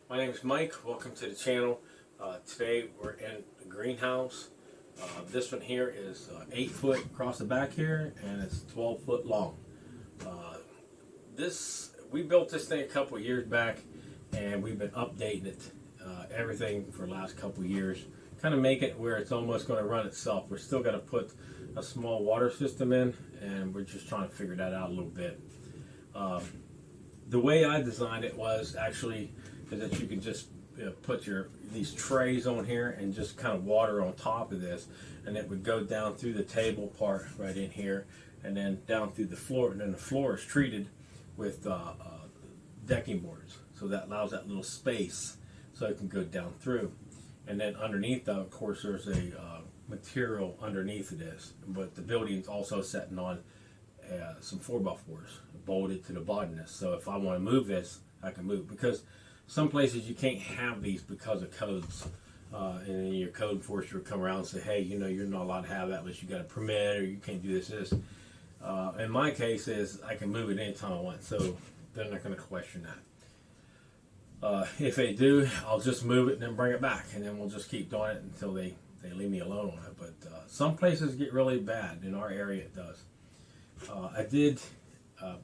My name is Mike. Welcome to the channel. Today we're in the greenhouse. This one here is 8 foot across the back here, and it's 12 foot long. We built this thing a couple of years back, and we've been updating it, everything for the last couple of years. Kind of make it where it's almost going to run itself. We're still going to put a small water system in, and we're just trying to figure that out a little bit. The way I designed it was actually is that you can just put these trays on here and just kind of water on top of this, and it would go down through the table part right in here, and then down through the floor, and then the floor is treated with decking boards, so that allows that little space so it can go down through. And then underneath that, of course, there's a material underneath of this, but the building is also sitting on some 4x4s bolted to the bottom of this. So if I want to move this, I can move, because some places you can't have these because of codes, and then your code enforcer will come around and say, hey, you're not allowed to have that unless you got a permit, or you can't do this. In my case is I can move it anytime I want, so they're not going to question that. If they do, I'll just move it and then bring it back, and then we'll just keep doing it until they leave me alone on it. But some places get really bad. In our area it does. I did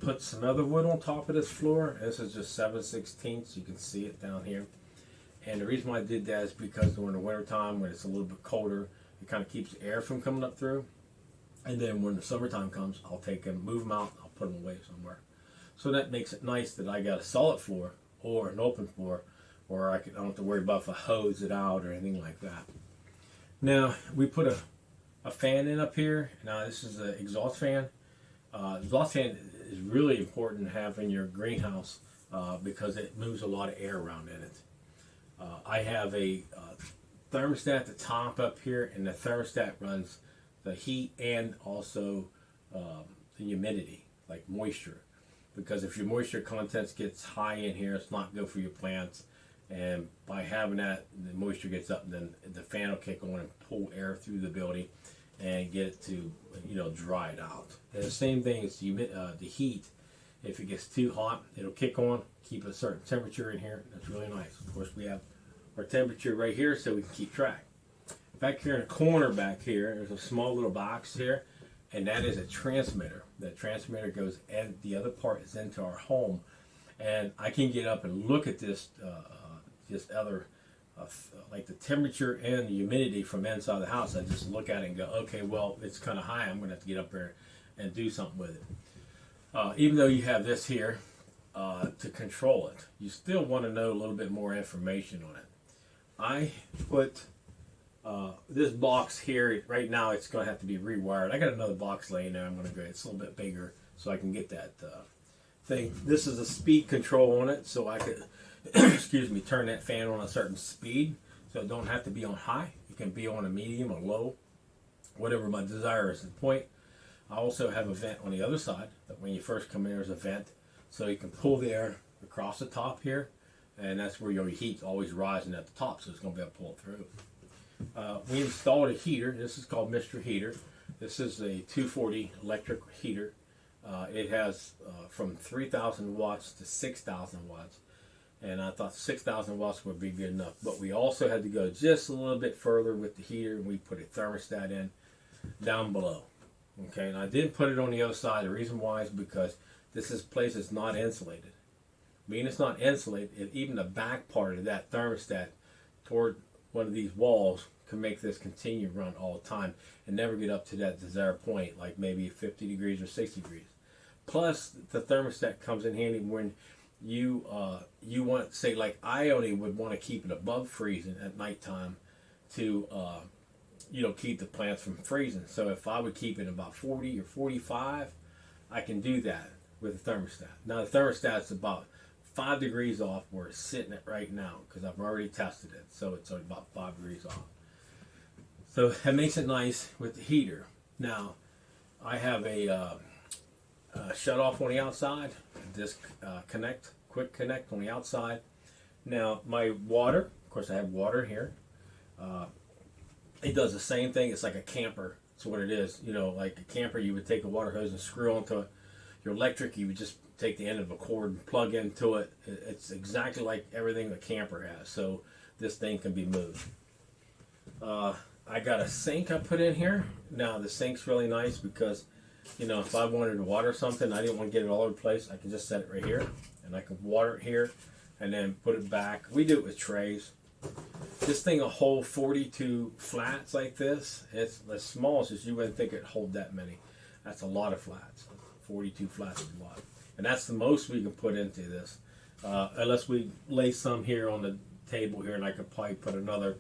put some other wood on top of this floor. This is just 7/16. You can see it down here. And the reason why I did that is because during the winter time, when it's a little bit colder, it kind of keeps the air from coming up through. And then when the summertime comes, I'll take them, move them out, I'll put them away somewhere. So that makes it nice that I got a solid floor or an open floor, or I don't have to worry about if I hose it out or anything like that. Now, we put a fan in up here. Now, this is an exhaust fan. Exhaust fan is really important to have in your greenhouse because it moves a lot of air around in it. I have a thermostat at the top up here, and the thermostat runs the heat and also the humidity, like moisture. Because if your moisture contents gets high in here, it's not good for your plants. And by having that, the moisture gets up, and then the fan will kick on and pull air through the building and get it to dry it out. And the same thing is the heat. If it gets too hot, it'll kick on, keep a certain temperature in here. That's really nice. Of course, we have our temperature right here so we can keep track. Back here in the corner back here, there's a small little box here, and that is a transmitter. That transmitter goes, and the other part is into our home. And I can get up and look at this like the temperature and the humidity from inside the house. I just look at it and go, okay, well, it's kind of high. I'm going to have to get up there and do something with it. Even though you have this here to control it, you still want to know a little bit more information on it. I put this box here. Right now, it's going to have to be rewired. I got another box laying there. I'm going to go. It's a little bit bigger, so I can get that thing. This is a speed control on it, so I could excuse me, turn that fan on a certain speed, so it don't have to be on high. It can be on a medium or low, whatever my desire is. The point, I also have a vent on the other side. That when you first come in, there's a vent, so you can pull the air across the top here, and that's where your heat's always rising at the top, so it's going to be able to pull it through. We installed a heater. This is called Mr. Heater. This is a 240 electric heater. It has from 3,000 watts to 6,000 watts. And I thought 6,000 watts would be good enough. But we also had to go just a little bit further with the heater, and we put a thermostat in down below. Okay, and I did put it on the other side. The reason why is because this place is not insulated. Being it's not insulated, even the back part of that thermostat toward one of these walls can make this continue to run all the time and never get up to that desired point, like maybe 50 degrees or 60 degrees. Plus, the thermostat comes in handy when you want, say, like I only would want to keep it above freezing at nighttime to keep the plants from freezing. So if I would keep it about 40 or 45, I can do that with the thermostat. Now the thermostat's about 5 degrees off where it's sitting at right now, because I've already tested it, so it's about 5 degrees off. So that makes it nice with the heater. Now I have a shut off on the outside, quick connect on the outside. Now my water, of course I have water here. It does the same thing. It's like a camper. That's what it is. Like a camper, you would take a water hose and screw onto it. Your electric, you would just take the end of a cord and plug into it. It's exactly like everything the camper has. So this thing can be moved. I got a sink I put in here. Now the sink's really nice because, you know, if I wanted to water something, I didn't want to get it all over the place, I can just set it right here, and I can water it here, and then put it back. We do it with trays. This thing will hold 42 flats like this. It's as small as you wouldn't think it'd hold that many. That's a lot of flats. 42 flats is a lot. And that's the most we can put into this. Unless we lay some here on the table here, and I could probably put another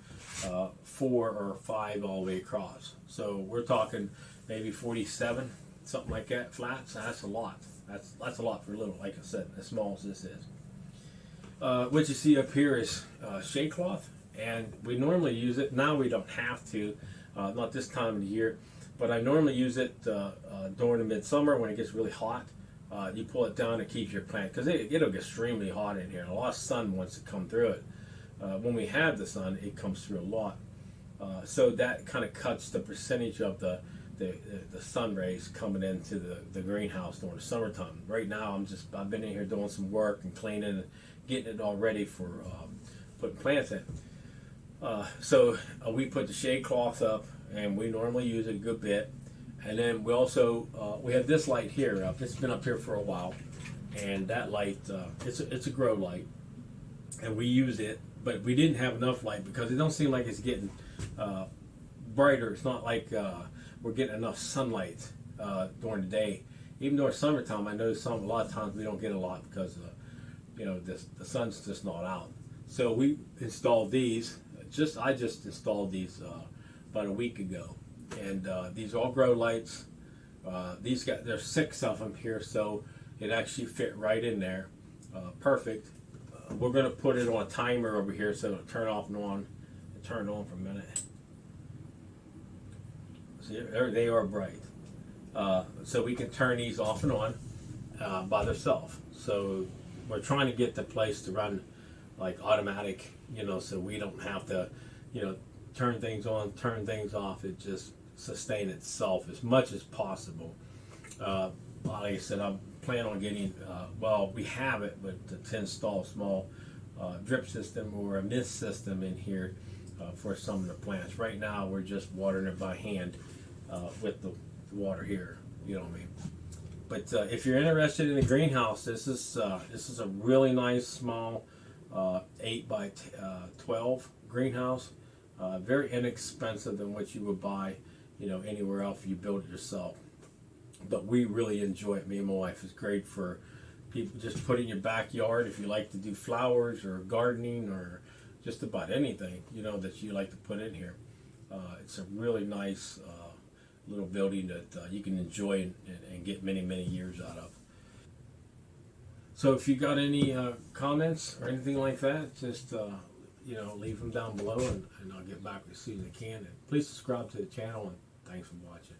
4 or 5 all the way across. So we're talking maybe 47, something like that, flats. That's a lot. That's a lot for little, like I said, as small as this is. What you see up here is shade cloth, and we normally use it. Now we don't have to, not this time of the year, but I normally use it during the midsummer when it gets really hot. You pull it down, it keeps your plant, because it'll get extremely hot in here. A lot of sun wants to come through it. When we have the sun, it comes through a lot. So that kind of cuts the percentage of the sun rays coming into the greenhouse during the summertime. Right now, I've been in here doing some work and cleaning and getting it all ready for putting plants in. So we put the shade cloth up, and we normally use it a good bit. And then we also we have this light here up. It's been up here for a while, and that light it's a grow light, and we use it, but we didn't have enough light because it don't seem like it's getting brighter. It's not like we're getting enough sunlight during the day. Even during summertime, I know a lot of times we don't get a lot because you know, the sun's just not out. So we installed these. I just installed these about a week ago, and these all grow lights. There's 6 of them here, so it actually fit right in there, perfect. We're going to put it on a timer over here so it'll turn off and on. Turn it on for a minute. See, they are bright. So we can turn these off and on by themselves. So we're trying to get the place to run like automatic, you know, so we don't have to, you know, turn things on, turn things off. It just sustain itself as much as possible. Like I said, I'm planning on getting, well, we have it, but to install a small drip system or a mist system in here for some of the plants. Right now, we're just watering it by hand with the water here, you know what I mean? But if you're interested in a greenhouse, this is a really nice small 8 by 12 greenhouse. Very inexpensive than what you would buy, you know, anywhere else if you build it yourself. But we really enjoy it. Me and my wife. It's great for people just put it in your backyard if you like to do flowers or gardening or just about anything, you know, that you like to put in here. It's a really nice little building that you can enjoy and get many, many years out of. So if you got any comments or anything like that, just you know, leave them down below, and I'll get back as soon as I can. And please subscribe to the channel, and thanks for watching.